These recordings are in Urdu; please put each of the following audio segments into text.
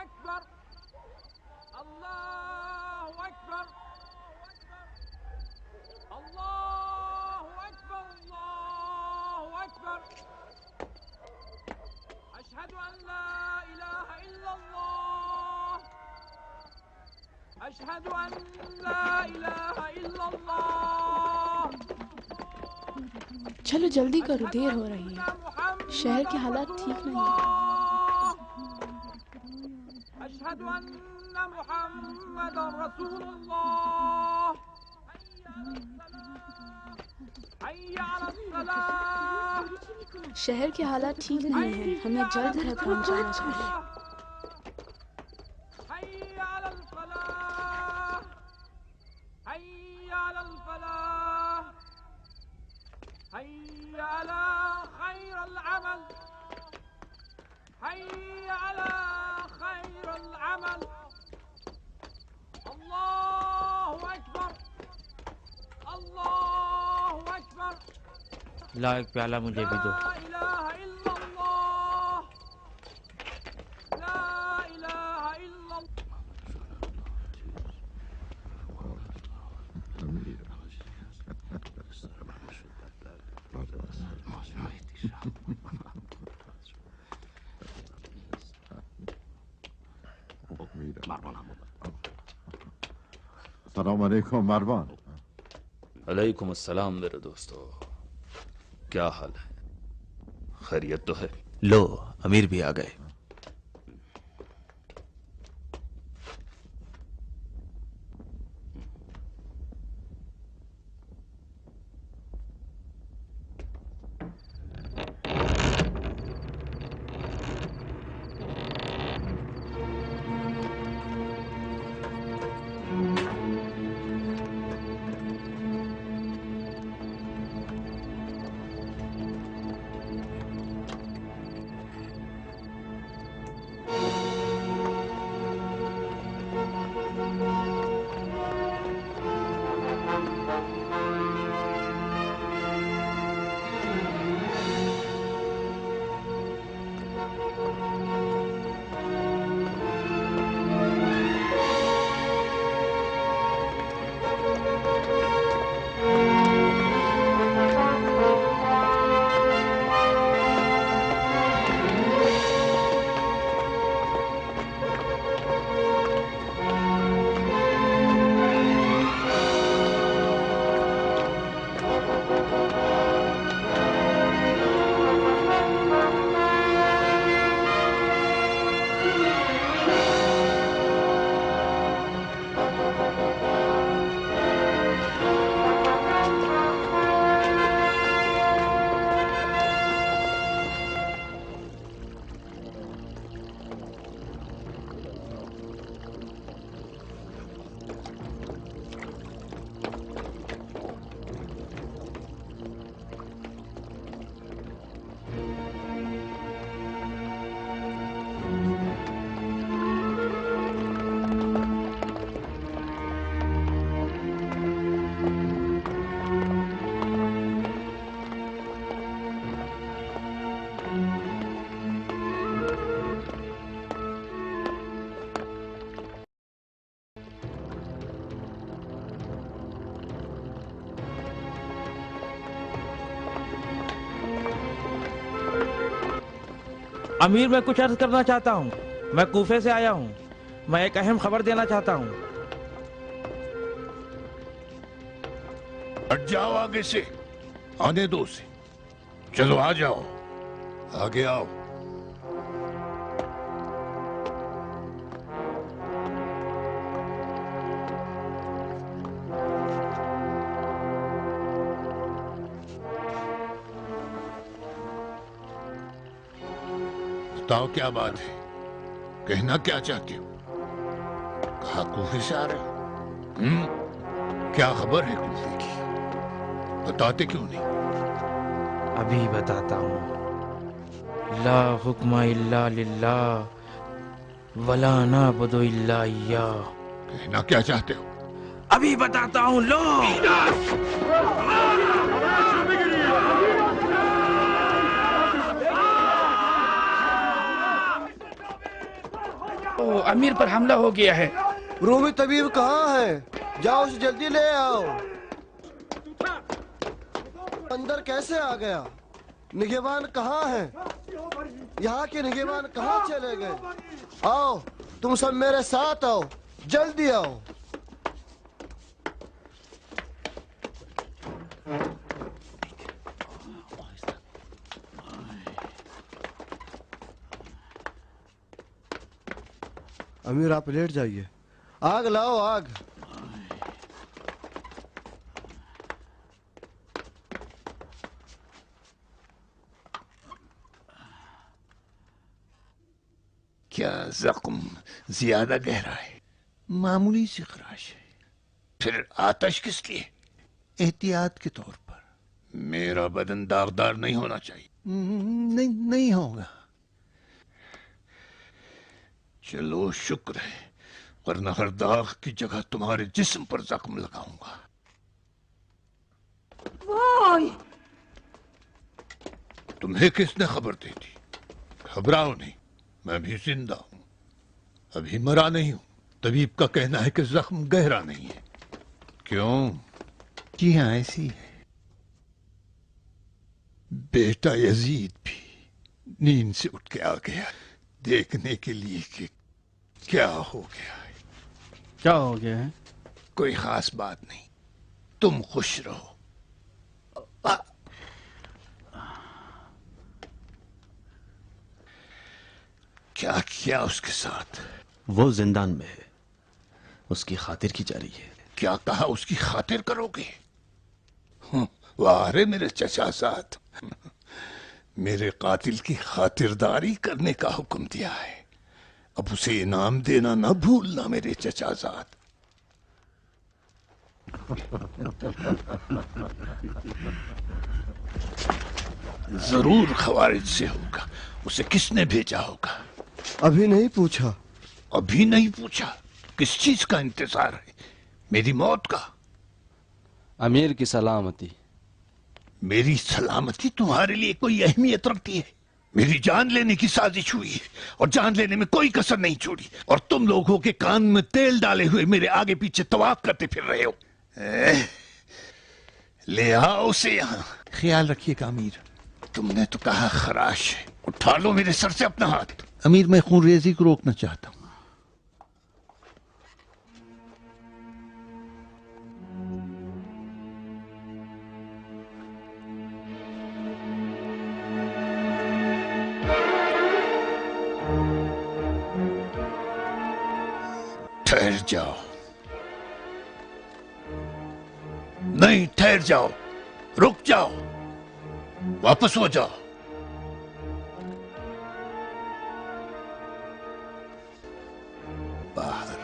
أكبر الله أكبر الله أكبر الله أكبر أشهد أن لا إله إلا الله أشهد أن لا إله إلا الله چلو جلدی کرو، دیر ہو رہی ہے، شہر کے حالات ٹھیک نہیں ہیں۔ أشهد أن محمد رسول الله حي على الصلاة شہر کے حالات ٹھیک نہیں ہیں، ہمیں جلد گھر پہنچانا چاہیے۔ حي على الفلاح حي على الفلاح حي على خير العمل حي على خير العمل الله أكبر الله أكبر لا ایک پیالہ مجھے بھی دو۔ لا إله إلا الله لا إله إلا الله السلام علیکم مروان۔ علیکم السلام میرے دوستو، کیا حال ہے؟ خیریت تو ہے؟ لو امیر بھی آ گئے۔ امیر میں کچھ عرض کرنا چاہتا ہوں، میں کوفے سے آیا ہوں، میں ایک اہم خبر دینا چاہتا ہوں۔ ہٹ جاؤ آگے سے، آنے دو اسے، چلو آ جاؤ، آگے آؤ۔ بتاؤ کیا بات ہے، کہنا کیا چاہتی ہو؟ کہا کوفے سے آ رہے ہو؟ کیا خبر ہے کوفے کی؟ بتاتے کیوں نہیں؟ ابھی بتاتا ہوں۔ لا حکم الا للہ ولا نعبد الا ایاہ۔ کہنا کیا چاہتے ہو؟ ابھی بتاتا ہوں، لو۔ امیر پر حملہ ہو گیا ہے۔ رومی طبیب کہاں ہے؟ جاؤ اسے جلدی لے آؤ۔ اندر کیسے آ گیا؟ نگہبان کہاں ہے؟ یہاں کے نگہبان کہاں چلے گئے؟ آؤ تم سب میرے ساتھ آؤ، جلدی آؤ۔ امیر آپ لیٹ جائیے۔ آگ لاؤ آگ۔ کیا زخم زیادہ گہرا ہے؟ معمولی سی خراش ہے۔ پھر آتش کس لیے؟ احتیاط کے طور پر۔ میرا بدن داغدار نہیں ہونا چاہیے۔ نہیں ہوگا۔ چلو شکر ہے، ورنہ ہر داغ کی جگہ تمہارے جسم پر زخم لگاؤں گا۔ تمہیں کس نے خبر دی تھی؟ گھبراؤ نہیں، میں بھی زندہ ہوں، ابھی مرا نہیں ہوں۔ طبیب کا کہنا ہے کہ زخم گہرا نہیں ہے۔ کیوں؟ جی ہاں ایسی ہے۔ بیٹا یزید بھی نیند سے اٹھ کے آ گیا دیکھنے کے لیے کہ کیا ہو گیا ہے۔ کیا ہو گیا ہے؟ کوئی خاص بات نہیں، تم خوش رہو۔ کیا کیا اس کے ساتھ؟ وہ زندان میں ہے، اس کی خاطر کی جا رہی ہے۔ کیا کہا اس کی خاطر کرو گے؟ وارے میرے چچا زاد، میرے قاتل کی خاطرداری کرنے کا حکم دیا ہے۔ اب اسے انعام دینا نہ بھولنا میرے چچا زاد۔ ضرور خوارج سے ہوگا۔ اسے کس نے بھیجا ہوگا؟ ابھی نہیں پوچھا۔ ابھی نہیں پوچھا؟ کس چیز کا انتظار ہے؟ میری موت کا؟ امیر کی سلامتی۔ میری سلامتی تمہارے لیے کوئی اہمیت رکھتی ہے؟ میری جان لینے کی سازش ہوئی ہے اور جان لینے میں کوئی کسر نہیں چھوڑی، اور تم لوگوں کے کان میں تیل ڈالے ہوئے میرے آگے پیچھے طواف کرتے پھر رہے ہو۔ لے آؤ اسے یہاں۔ خیال رکھیے گا امیر، تم نے تو کہا خراش ہے۔ اٹھا لو میرے سر سے اپنا ہاتھ۔ امیر میں خون ریزی کو روکنا چاہتا ہوں۔ ٹھہر جاؤ۔ نہیں ٹھہر جاؤ، رک جاؤ، واپس ہو جاؤ۔ باہر،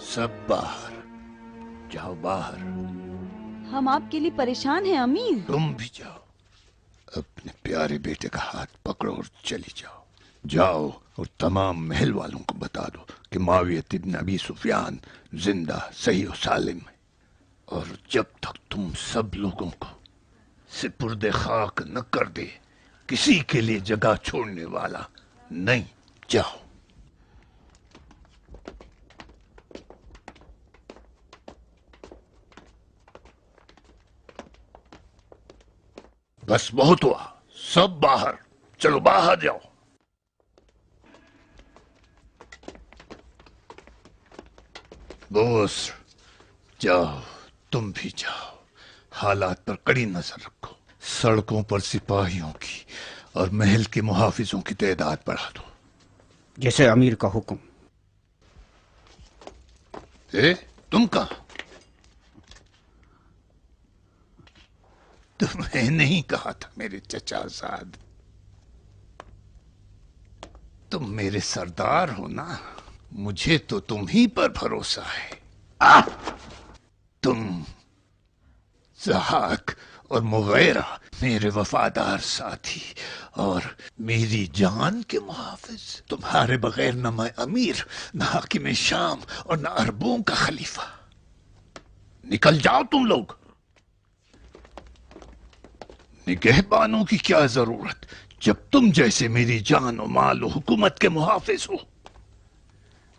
سب باہر جاؤ، باہر۔ ہم آپ کے لیے پریشان ہیں امیر۔ تم بھی جاؤ، اپنے پیارے بیٹے کا ہاتھ پکڑو اور چلی جاؤ۔ جاؤ اور تمام محل والوں کو بتا دو کہ معاویہ ابن ابی سفیان زندہ صحیح و سالم ہے، اور جب تک تم سب لوگوں کو سپرد خاک نہ کر دے کسی کے لیے جگہ چھوڑنے والا نہیں۔ جاؤ۔ بس بہت ہوا، سب باہر، چلو باہر جاؤ۔ بوس جاؤ، تم بھی جاؤ، حالات پر کڑی نظر رکھو، سڑکوں پر سپاہیوں کی اور محل کے محافظوں کی تعداد بڑھا دو۔ جیسے امیر کا حکم۔ تم کہاں؟ تمہیں نہیں کہا تھا میرے چچا زاد؟ تم میرے سردار ہو نا، مجھے تو تم ہی پر بھروسہ ہے۔ تم ضحاک اور مغیرہ میرے وفادار ساتھی اور میری جان کے محافظ، تمہارے بغیر نہ میں امیر، نہ حاکم شام اور نہ عربوں کا خلیفہ۔ نکل جاؤ تم لوگ۔ نگہبانوں کی کیا ضرورت جب تم جیسے میری جان و مال و حکومت کے محافظ ہو؟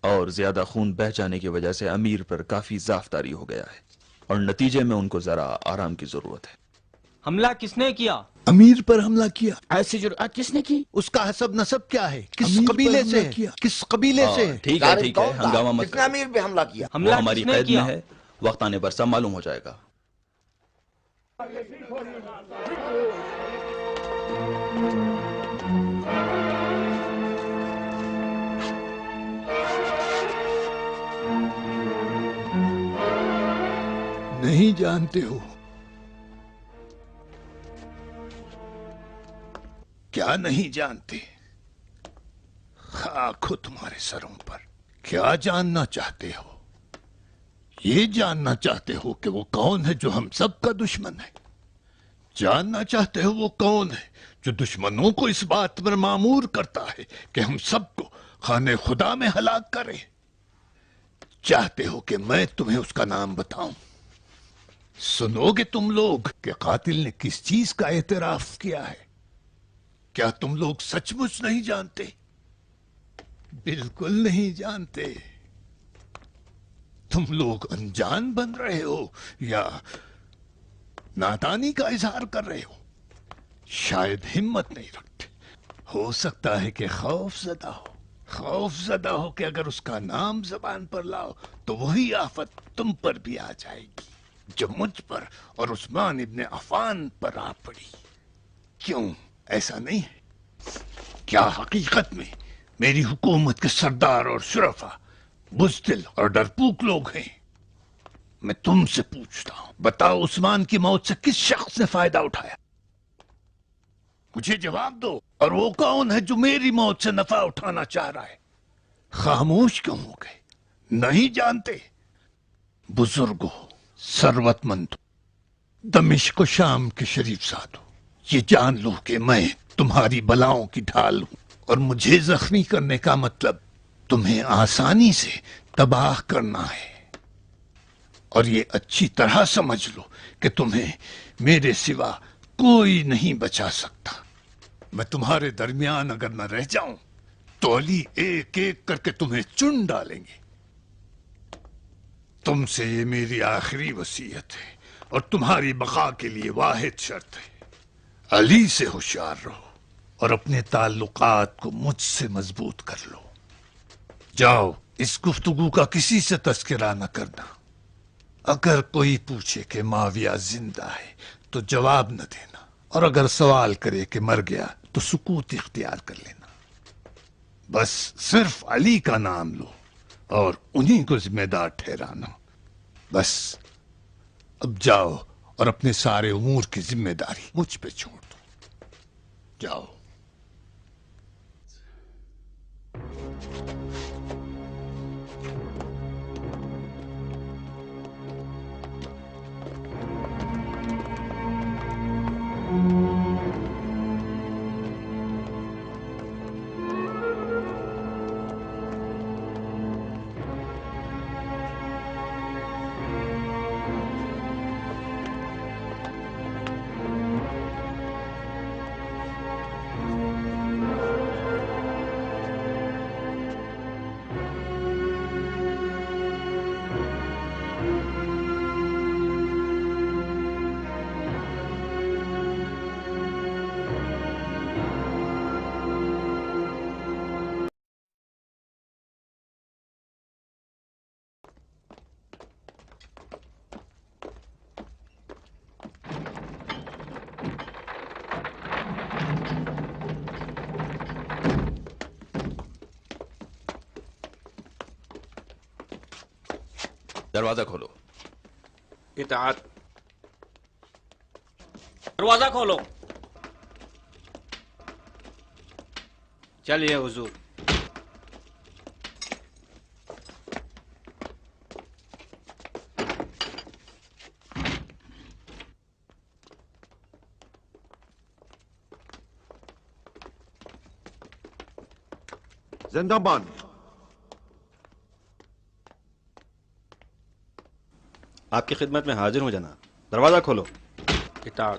اور زیادہ خون بہ جانے کی وجہ سے امیر پر کافی ضعف طاری ہو گیا ہے اور نتیجے میں ان کو ذرا آرام کی ضرورت ہے۔ حملہ کس نے کیا؟ امیر پر حملہ کیا؟ ایسی جرأت کس نے کی؟ اس کا حسب نسب کیا ہے؟ کس قبیلے سے ہے؟ کس قبیلے سے ہے؟ ٹھیک ہے ٹھیک ہے، ہنگامہ مت کتنا امیر پہ حملہ کیا؟ وہ ہماری قید میں ہے، وقت آنے پر سب معلوم ہو جائے گا۔ نہیں جانتے ہو؟ کیا نہیں جانتے؟ خاک ہو تمہارے سروں پر۔ کیا جاننا چاہتے ہو؟ یہ جاننا چاہتے ہو کہ وہ کون ہے جو ہم سب کا دشمن ہے؟ جاننا چاہتے ہو وہ کون ہے جو دشمنوں کو اس بات پر مامور کرتا ہے کہ ہم سب کو خانے خدا میں ہلاک کرے؟ چاہتے ہو کہ میں تمہیں اس کا نام بتاؤں؟ سنو گے تم لوگ کہ قاتل نے کس چیز کا اعتراف کیا ہے؟ کیا تم لوگ سچ مچ نہیں جانتے؟ بالکل نہیں جانتے۔ تم لوگ انجان بن رہے ہو یا نادانی کا اظہار کر رہے ہو؟ شاید ہمت نہیں رکھتے۔ ہو سکتا ہے کہ خوف زدہ ہو کہ اگر اس کا نام زبان پر لاؤ تو وہی آفت تم پر بھی آ جائے گی جو مجھ پر اور عثمان ابن عفان پر آ پڑی۔ کیوں ایسا نہیں ہے؟ کیا حقیقت میں میری حکومت کے سردار اور شرفا بزدل اور ڈرپوک لوگ ہیں؟ میں تم سے پوچھتا ہوں، بتاؤ عثمان کی موت سے کس شخص نے فائدہ اٹھایا؟ مجھے جواب دو۔ اور وہ کون ہے جو میری موت سے نفع اٹھانا چاہ رہا ہے؟ خاموش کیوں ہو گئے؟ نہیں جانتے؟ بزرگوں، ثروت مندوں، دمشق و شام کے شریف سادھو، یہ جان لو کہ میں تمہاری بلاؤں کی ڈھال ہوں، اور مجھے زخمی کرنے کا مطلب تمہیں آسانی سے تباہ کرنا ہے۔ اور یہ اچھی طرح سمجھ لو کہ تمہیں میرے سوا کوئی نہیں بچا سکتا۔ میں تمہارے درمیان اگر نہ رہ جاؤں تو علی ایک ایک کر کے تمہیں چن ڈالیں گے۔ تم سے یہ میری آخری وصیت ہے اور تمہاری بقا کے لیے واحد شرط ہے۔ علی سے ہوشیار رہو اور اپنے تعلقات کو مجھ سے مضبوط کر لو۔ جاؤ، اس گفتگو کا کسی سے تذکرہ نہ کرنا۔ اگر کوئی پوچھے کہ معاویہ زندہ ہے تو جواب نہ دینا، اور اگر سوال کرے کہ مر گیا تو سکوت اختیار کر لینا۔ بس صرف علی کا نام لو اور انہی کو ذمہ دار ٹھہرانا۔ بس اب جاؤ اور اپنے سارے امور کی ذمہ داری مجھ پہ چھوڑ دو۔ جاؤ۔ دروازہ کھولو۔ اطاعت۔ دروازہ کھولو۔ چلیے حضور۔ زندہ باد۔ آپ کی خدمت میں حاضر ہوں جناب، دروازہ کھولو۔ اطاعت۔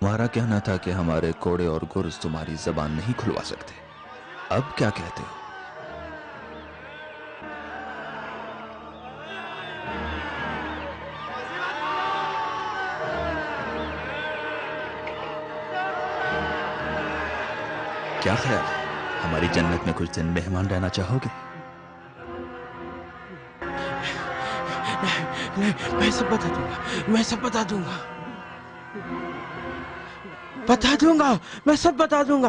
تمہارا کہنا تھا کہ ہمارے کوڑے اور گرز تمہاری زبان نہیں کھلوا سکتے، اب کیا کہتے ہو؟ کیا خیال ہے، ہماری جنت میں کچھ دن مہمان رہنا چاہو گے؟ میں سب بتا دوں گا، میں سب بتا دوں گا، بتا دوں گا، میں سب بتا دوں گا،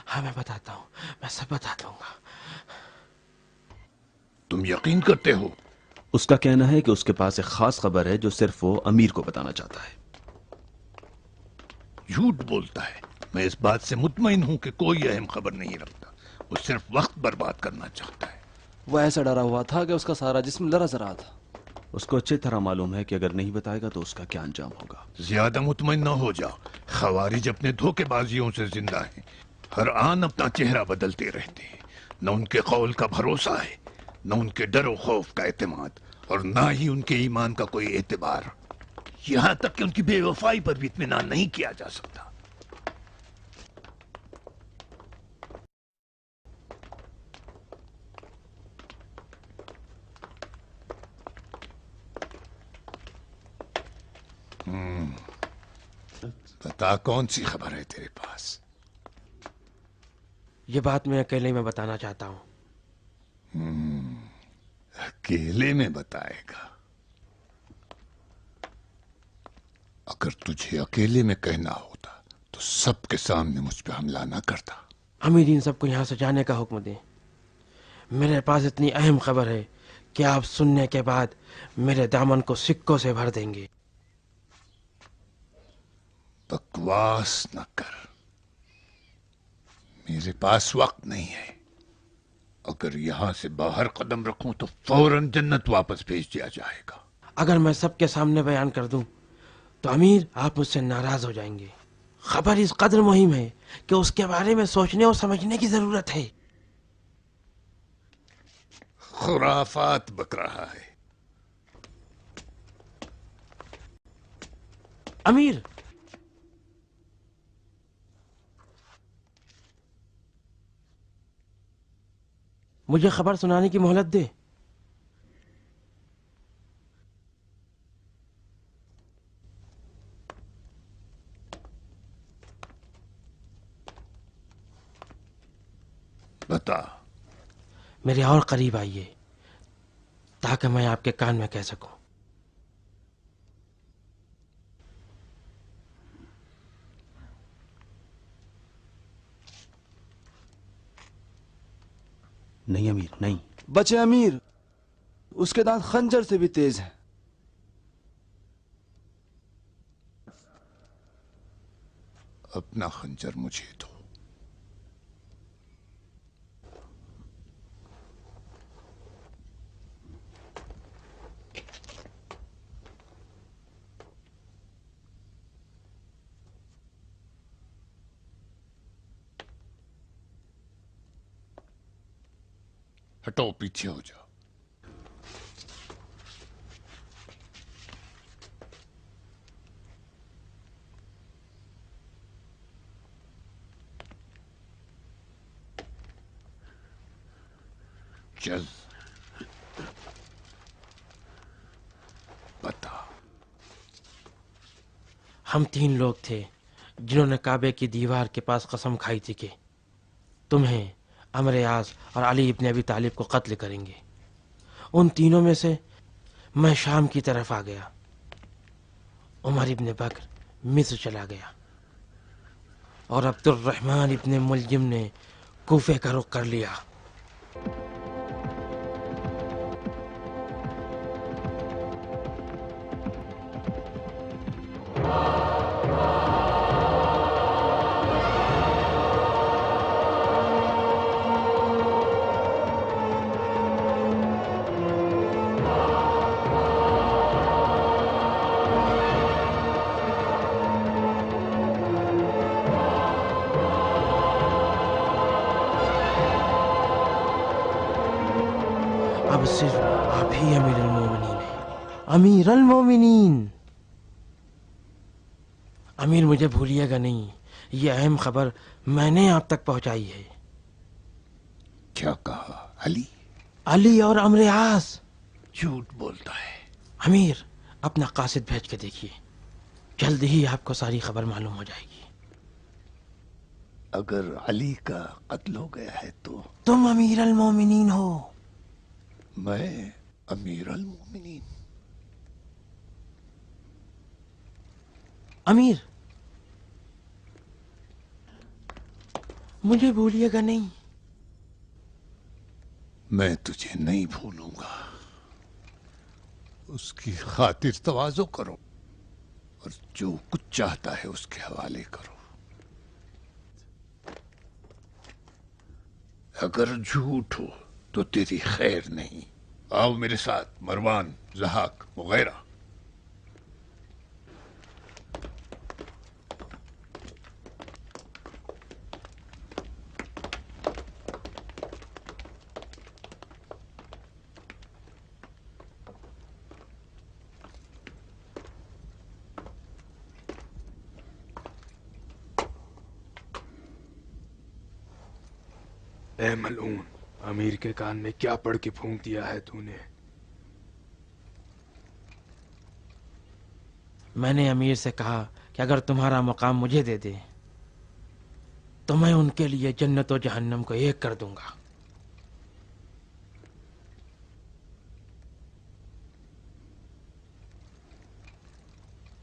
ہاں میں بتاتا ہوں، میں سب بتا دوں گا۔ تم یقین کرتے ہو؟ اس کا کہنا ہے کہ اس کے پاس ایک خاص خبر ہے جو صرف وہ امیر کو بتانا چاہتا ہے۔ جھوٹ بولتا ہے، میں اس بات سے مطمئن ہوں کہ کوئی اہم خبر نہیں رکھتا، وہ صرف وقت برباد کرنا چاہتا ہے۔ وہ ایسا ڈرا ہوا تھا کہ اس کا سارا جسم لرز رہا تھا۔ اس کو اچھی طرح معلوم ہے کہ اگر نہیں بتائے گا تو اس کا کیا انجام ہوگا۔ زیادہ مطمئن نہ ہو جاؤ، خوارج اپنے دھوکے بازیوں سے زندہ ہیں، ہر آن اپنا چہرہ بدلتے رہتے ہیں، نہ ان کے قول کا بھروسہ ہے، نہ ان کے ڈر و خوف کا اعتماد، اور نہ ہی ان کے ایمان کا کوئی اعتبار، یہاں تک کہ ان کی بے وفائی پر بھی اطمینان نہیں کیا جا سکتا۔ بتا کون سی خبر ہے تیرے پاس؟ یہ بات میں اکیلے میں بتانا چاہتا ہوں۔ اکیلے میں بتائے گا؟ اگر تجھے اکیلے میں کہنا ہوتا تو سب کے سامنے مجھ پہ حملہ نہ کرتا۔ امیر ان سب کو یہاں سے جانے کا حکم دیں، میرے پاس اتنی اہم خبر ہے کہ آپ سننے کے بعد میرے دامن کو سکوں سے بھر دیں گے۔ بکواس نہ کر، میرے پاس وقت نہیں ہے، اگر یہاں سے باہر قدم رکھوں تو فوراً جنت واپس بھیج دیا جائے گا۔ اگر میں سب کے سامنے بیان کر دوں تو امیر آپ مجھ سے ناراض ہو جائیں گے۔ خبر اس قدر مہم ہے کہ اس کے بارے میں سوچنے اور سمجھنے کی ضرورت ہے۔ خرافات بک رہا ہے۔ امیر، مجھے خبر سنانے کی مہلت دے۔ بتا۔ میرے اور قریب آئیے تاکہ میں آپ کے کان میں کہہ سکوں۔ نہیں امیر، نہیں۔ بچے امیر، اس کے دانت خنجر سے بھی تیز ہیں۔ اپنا خنجر مجھے دو۔ ہٹو، پیچھے ہو جاؤ۔ چل، بتا۔ ہم 3 لوگ تھے جنہوں نے کعبے کی دیوار کے پاس قسم کھائی تھی کہ تمہیں، عمر یاس اور علی ابن ابی طالب کو قتل کریں گے۔ ان تینوں میں سے میں شام کی طرف آ گیا، عمر ابن بکر مصر چلا گیا اور عبد الرحمن ابن ملجم نے کوفے کا رخ کر لیا۔ صرف آپ ہی امیر المومنین ہیں، امیر المومنین۔ امیر مجھے بھولیے گا نہیں، یہ اہم خبر میں نے آپ تک پہنچائی ہے۔ کیا کہا؟ علی؟ علی اور عمرو عاص۔ جھوٹ بولتا ہے۔ امیر اپنا قاصد بھیج کے دیکھیے، جلد ہی آپ کو ساری خبر معلوم ہو جائے گی۔ اگر علی کا قتل ہو گیا ہے تو تم امیر المومنین ہو۔ میں امیر المومنین؟ امیر مجھے بھولیے گا نہیں۔ میں تجھے نہیں بھولوں گا، اس کی خاطر تواضع کرو اور جو کچھ چاہتا ہے اس کے حوالے کرو۔ اگر جھوٹ ہو تو تیری خیر نہیں۔ آؤ میرے ساتھ، مروان، ضحاک وغیرہ۔ اے ملعون، امیر کے کان میں کیا پڑھ کے پھونک دیا ہے تو نے؟ میں نے امیر سے کہا کہ اگر تمہارا مقام مجھے دے دے تو میں ان کے لیے جنت و جہنم کو ایک کر دوں گا۔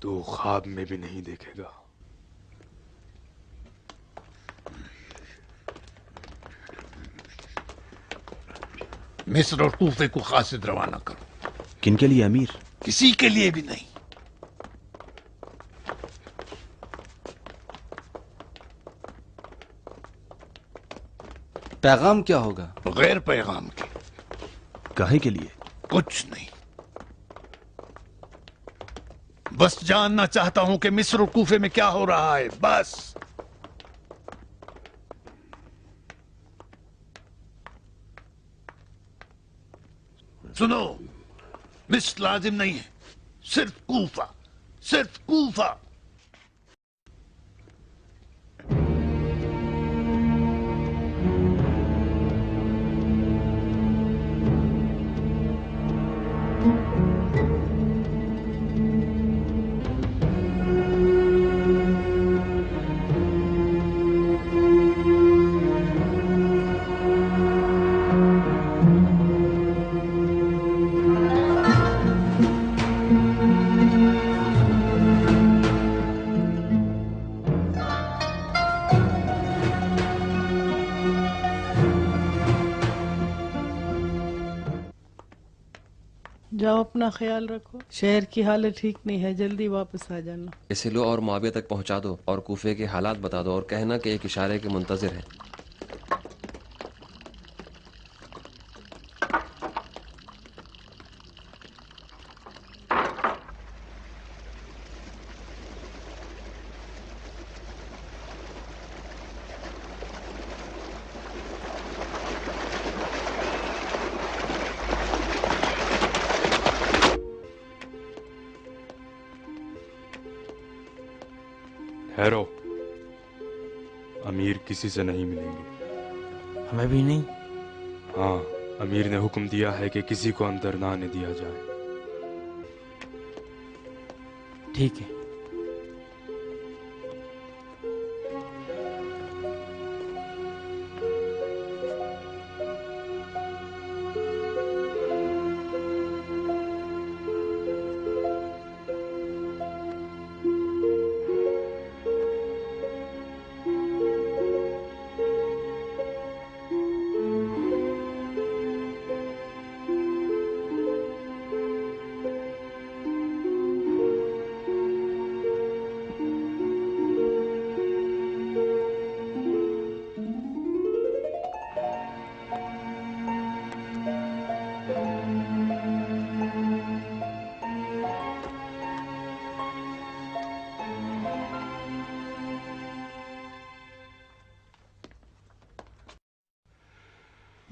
تو خواب میں بھی نہیں دیکھے گا۔ مصر اور کوفے کو قاصد روانہ کرو۔ کن کے لیے امیر؟ کسی کے لیے بھی نہیں۔ پیغام کیا ہوگا؟ بغیر پیغام کے۔ کاہے کے لیے؟ کچھ نہیں، بس جاننا چاہتا ہوں کہ مصر اور کوفے میں کیا ہو رہا ہے، بس۔ سنو، مصر لازم نہیں ہے، صرف کوفہ، صرف کوفہ۔ جاؤ، اپنا خیال رکھو، شہر کی حالت ٹھیک نہیں ہے، جلدی واپس آ جانا۔ اسے لو اور معاویہ تک پہنچا دو اور کوفے کے حالات بتا دو اور کہنا کہ ایک اشارے کے منتظر ہیں۔ ٹھہرو، امیر کسی سے نہیں ملیں گے۔ ہمیں بھی نہیں؟ ہاں، امیر نے حکم دیا ہے کہ کسی کو اندر نہ آنے دیا جائے۔ ٹھیک ہے۔